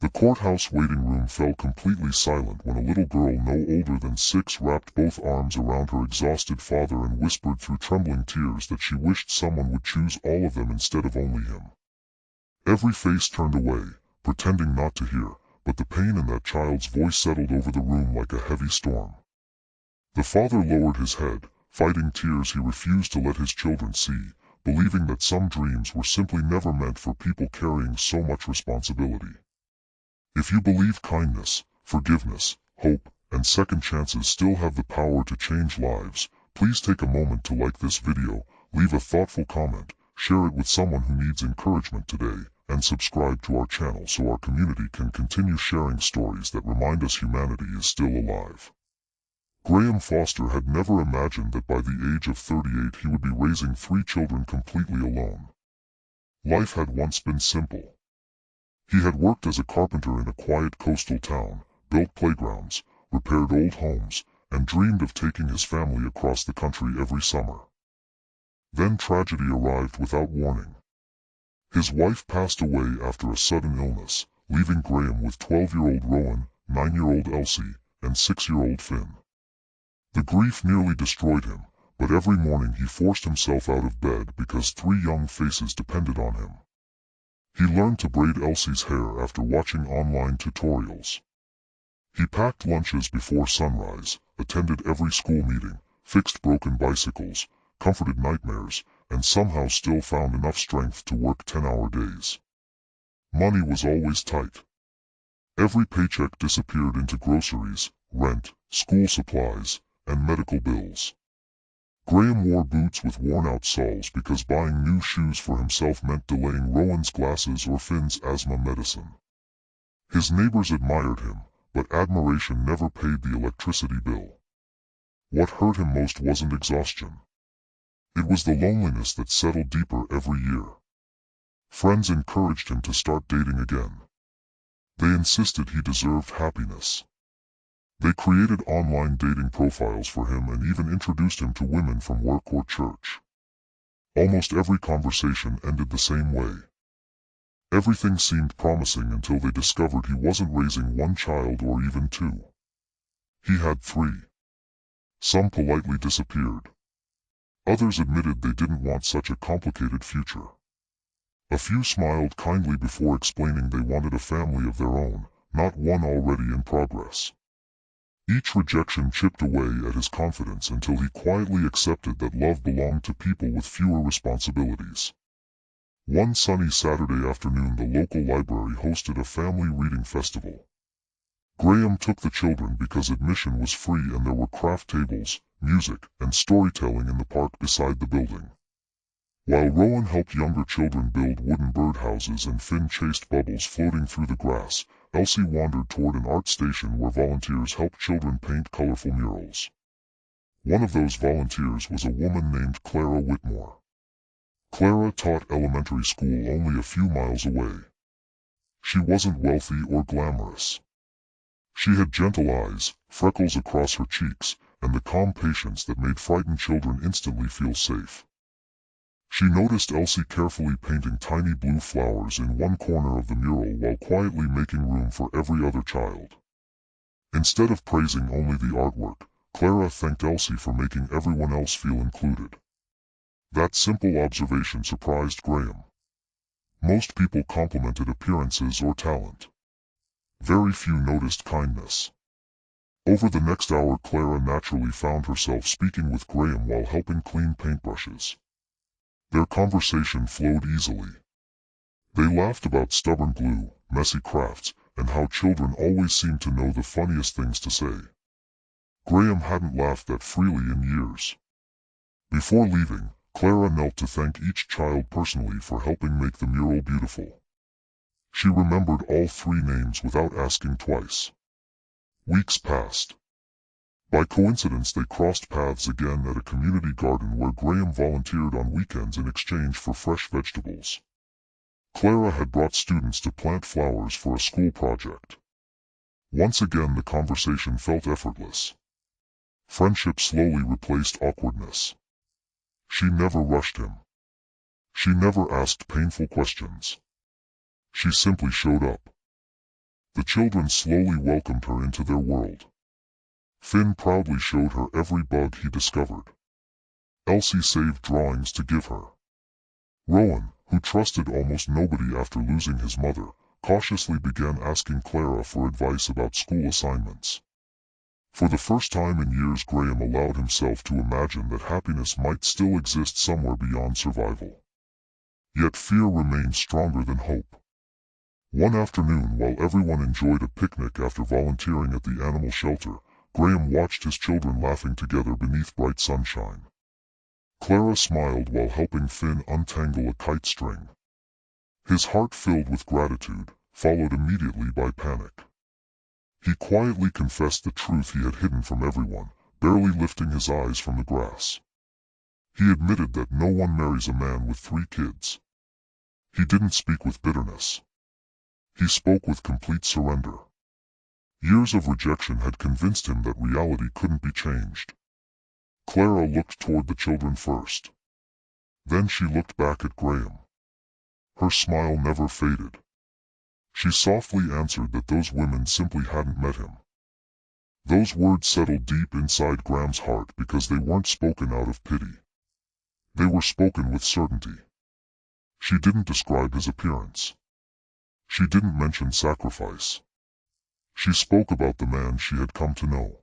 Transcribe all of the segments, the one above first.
The courthouse waiting room fell completely silent when a little girl no older than 6 wrapped both arms around her exhausted father and whispered through trembling tears that she wished someone would choose all of them instead of only him. Every face turned away, pretending not to hear, but the pain in that child's voice settled over the room like a heavy storm. The father lowered his head, fighting tears he refused to let his children see, believing that some dreams were simply never meant for people carrying so much responsibility. If you believe kindness, forgiveness, hope, and second chances still have the power to change lives, please take a moment to like this video, leave a thoughtful comment, share it with someone who needs encouragement today, and subscribe to our channel so our community can continue sharing stories that remind us humanity is still alive. Graham Foster had never imagined that by the age of 38 he would be raising 3 children completely alone. Life had once been simple. He had worked as a carpenter in a quiet coastal town, built playgrounds, repaired old homes, and dreamed of taking his family across the country every summer. Then tragedy arrived without warning. His wife passed away after a sudden illness, leaving Graham with 12-year-old Rowan, 9-year-old Elsie, and 6-year-old Finn. The grief nearly destroyed him, but every morning he forced himself out of bed because 3 young faces depended on him. He learned to braid Elsie's hair after watching online tutorials. He packed lunches before sunrise, attended every school meeting, fixed broken bicycles, comforted nightmares, and somehow still found enough strength to work 10-hour days. Money was always tight. Every paycheck disappeared into groceries, rent, school supplies, and medical bills. Graham wore boots with worn-out soles because buying new shoes for himself meant delaying Rowan's glasses or Finn's asthma medicine. His neighbors admired him, but admiration never paid the electricity bill. What hurt him most wasn't exhaustion. It was the loneliness that settled deeper every year. Friends encouraged him to start dating again. They insisted he deserved happiness. They created online dating profiles for him and even introduced him to women from work or church. Almost every conversation ended the same way. Everything seemed promising until they discovered he wasn't raising 1 child or even 2. He had 3. Some politely disappeared. Others admitted they didn't want such a complicated future. A few smiled kindly before explaining they wanted a family of their own, not one already in progress. Each rejection chipped away at his confidence until he quietly accepted that love belonged to people with fewer responsibilities. One sunny Saturday afternoon, the local library hosted a family reading festival. Graham took the children because admission was free and there were craft tables, music, and storytelling in the park beside the building. While Rowan helped younger children build wooden birdhouses and Finn chased bubbles floating through the grass, Elsie wandered toward an art station where volunteers helped children paint colorful murals. One of those volunteers was a woman named Clara Whitmore. Clara taught elementary school only a few miles away. She wasn't wealthy or glamorous. She had gentle eyes, freckles across her cheeks, and the calm patience that made frightened children instantly feel safe. She noticed Elsie carefully painting tiny blue flowers in one corner of the mural while quietly making room for every other child. Instead of praising only the artwork, Clara thanked Elsie for making everyone else feel included. That simple observation surprised Graham. Most people complimented appearances or talent. Very few noticed kindness. Over the next hour, Clara naturally found herself speaking with Graham while helping clean paintbrushes. Their conversation flowed easily. They laughed about stubborn glue, messy crafts, and how children always seem to know the funniest things to say. Graham hadn't laughed that freely in years. Before leaving, Clara knelt to thank each child personally for helping make the mural beautiful. She remembered all 3 names without asking twice. Weeks passed. By coincidence, they crossed paths again at a community garden where Graham volunteered on weekends in exchange for fresh vegetables. Clara had brought students to plant flowers for a school project. Once again, the conversation felt effortless. Friendship slowly replaced awkwardness. She never rushed him. She never asked painful questions. She simply showed up. The children slowly welcomed her into their world. Finn proudly showed her every bug he discovered. Elsie saved drawings to give her. Rowan, who trusted almost nobody after losing his mother, cautiously began asking Clara for advice about school assignments. For the first time in years, Graham allowed himself to imagine that happiness might still exist somewhere beyond survival. Yet fear remained stronger than hope. One afternoon, while everyone enjoyed a picnic after volunteering at the animal shelter, Graham watched his children laughing together beneath bright sunshine. Clara smiled while helping Finn untangle a kite string. His heart filled with gratitude, followed immediately by panic. He quietly confessed the truth he had hidden from everyone, barely lifting his eyes from the grass. He admitted that no one marries a man with 3 kids. He didn't speak with bitterness. He spoke with complete surrender. Years of rejection had convinced him that reality couldn't be changed. Clara looked toward the children first. Then she looked back at Graham. Her smile never faded. She softly answered that those women simply hadn't met him. Those words settled deep inside Graham's heart because they weren't spoken out of pity. They were spoken with certainty. She didn't describe his appearance. She didn't mention sacrifice. She spoke about the man she had come to know.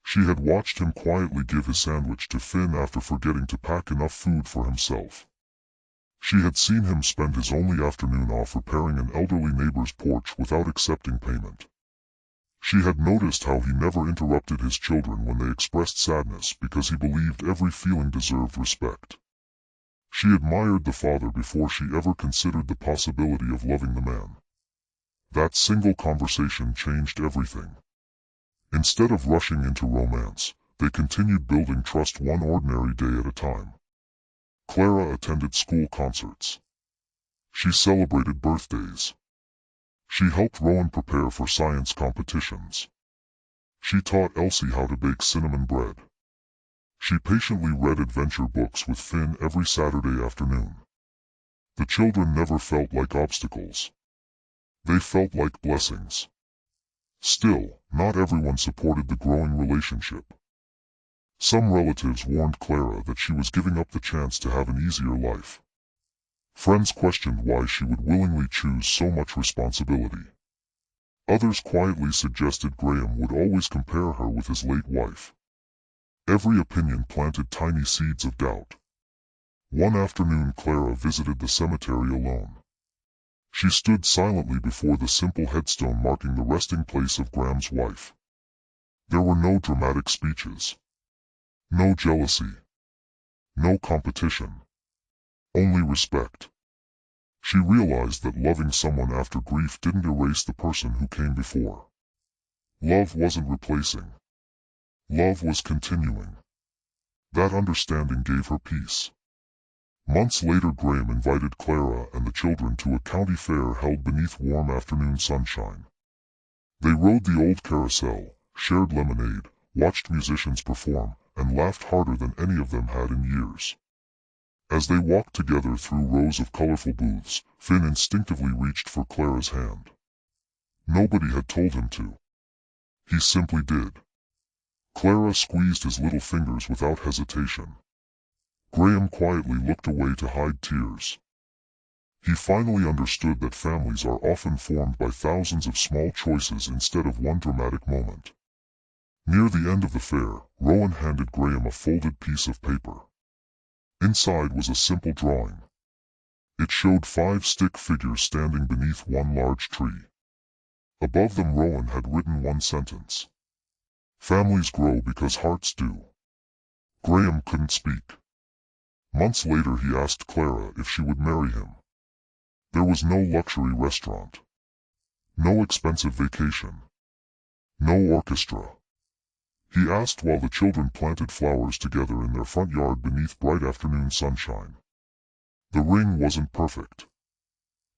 She had watched him quietly give his sandwich to Finn after forgetting to pack enough food for himself. She had seen him spend his only afternoon off repairing an elderly neighbor's porch without accepting payment. She had noticed how he never interrupted his children when they expressed sadness because he believed every feeling deserved respect. She admired the father before she ever considered the possibility of loving the man. That single conversation changed everything. Instead of rushing into romance, they continued building trust one ordinary day at a time. Clara attended school concerts. She celebrated birthdays. She helped Rowan prepare for science competitions. She taught Elsie how to bake cinnamon bread. She patiently read adventure books with Finn every Saturday afternoon. The children never felt like obstacles. They felt like blessings. Still, not everyone supported the growing relationship. Some relatives warned Clara that she was giving up the chance to have an easier life. Friends questioned why she would willingly choose so much responsibility. Others quietly suggested Graham would always compare her with his late wife. Every opinion planted tiny seeds of doubt. One afternoon, Clara visited the cemetery alone. She stood silently before the simple headstone marking the resting place of Graham's wife. There were no dramatic speeches. No jealousy. No competition. Only respect. She realized that loving someone after grief didn't erase the person who came before. Love wasn't replacing. Love was continuing. That understanding gave her peace. Months later, Graham invited Clara and the children to a county fair held beneath warm afternoon sunshine. They rode the old carousel, shared lemonade, watched musicians perform, and laughed harder than any of them had in years. As they walked together through rows of colorful booths, Finn instinctively reached for Clara's hand. Nobody had told him to. He simply did. Clara squeezed his little fingers without hesitation. Graham quietly looked away to hide tears. He finally understood that families are often formed by thousands of small choices instead of one dramatic moment. Near the end of the fair, Rowan handed Graham a folded piece of paper. Inside was a simple drawing. It showed 5 stick figures standing beneath one large tree. Above them, Rowan had written one sentence. Families grow because hearts do. Graham couldn't speak. Months later, he asked Clara if she would marry him. There was no luxury restaurant. No expensive vacation. No orchestra. He asked while the children planted flowers together in their front yard beneath bright afternoon sunshine. The ring wasn't perfect.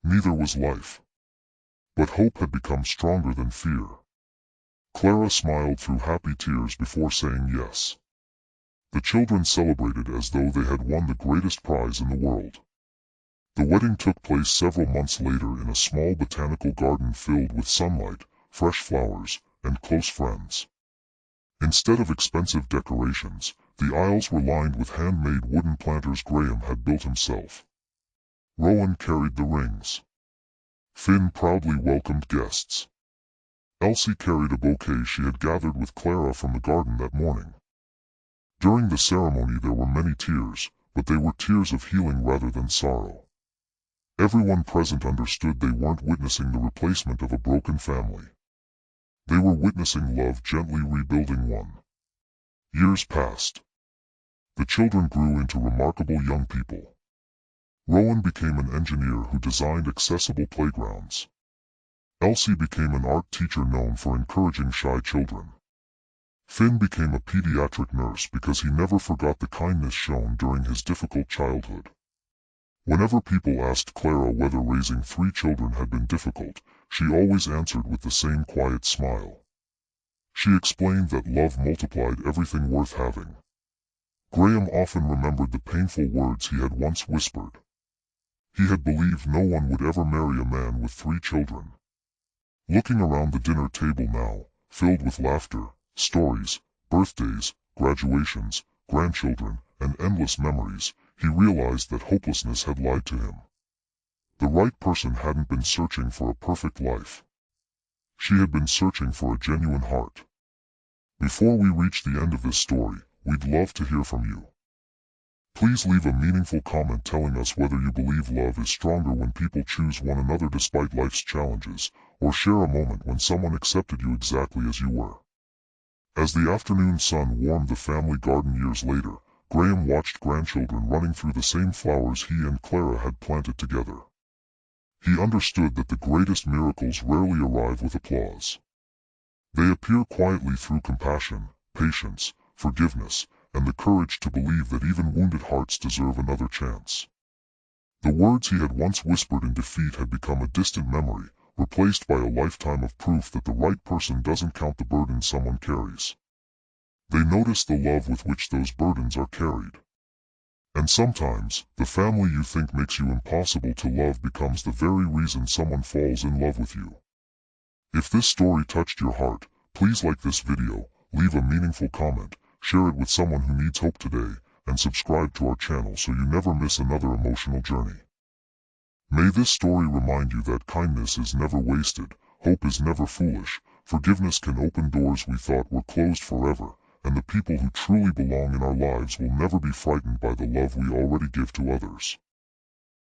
Neither was life. But hope had become stronger than fear. Clara smiled through happy tears before saying yes. The children celebrated as though they had won the greatest prize in the world. The wedding took place several months later in a small botanical garden filled with sunlight, fresh flowers, and close friends. Instead of expensive decorations, the aisles were lined with handmade wooden planters Graham had built himself. Rowan carried the rings. Finn proudly welcomed guests. Elsie carried a bouquet she had gathered with Clara from the garden that morning. During the ceremony there were many tears, but they were tears of healing rather than sorrow. Everyone present understood they weren't witnessing the replacement of a broken family. They were witnessing love gently rebuilding one. Years passed. The children grew into remarkable young people. Rowan became an engineer who designed accessible playgrounds. Elsie became an art teacher known for encouraging shy children. Finn became a pediatric nurse because he never forgot the kindness shown during his difficult childhood. Whenever people asked Clara whether raising 3 children had been difficult, she always answered with the same quiet smile. She explained that love multiplied everything worth having. Graham often remembered the painful words he had once whispered. He had believed no one would ever marry a man with 3 children. Looking around the dinner table now, filled with laughter, stories, birthdays, graduations, grandchildren, and endless memories, he realized that hopelessness had lied to him. The right person hadn't been searching for a perfect life. She had been searching for a genuine heart. Before we reach the end of this story, we'd love to hear from you. Please leave a meaningful comment telling us whether you believe love is stronger when people choose one another despite life's challenges, or share a moment when someone accepted you exactly as you were. As the afternoon sun warmed the family garden years later, Graham watched grandchildren running through the same flowers he and Clara had planted together. He understood that the greatest miracles rarely arrive with applause. They appear quietly through compassion, patience, forgiveness, and the courage to believe that even wounded hearts deserve another chance. The words he had once whispered in defeat had become a distant memory, replaced by a lifetime of proof that the right person doesn't count the burden someone carries. They notice the love with which those burdens are carried. And sometimes, the family you think makes you impossible to love becomes the very reason someone falls in love with you. If this story touched your heart, please like this video, leave a meaningful comment, share it with someone who needs hope today, and subscribe to our channel so you never miss another emotional journey. May this story remind you that kindness is never wasted, hope is never foolish, forgiveness can open doors we thought were closed forever, and the people who truly belong in our lives will never be frightened by the love we already give to others.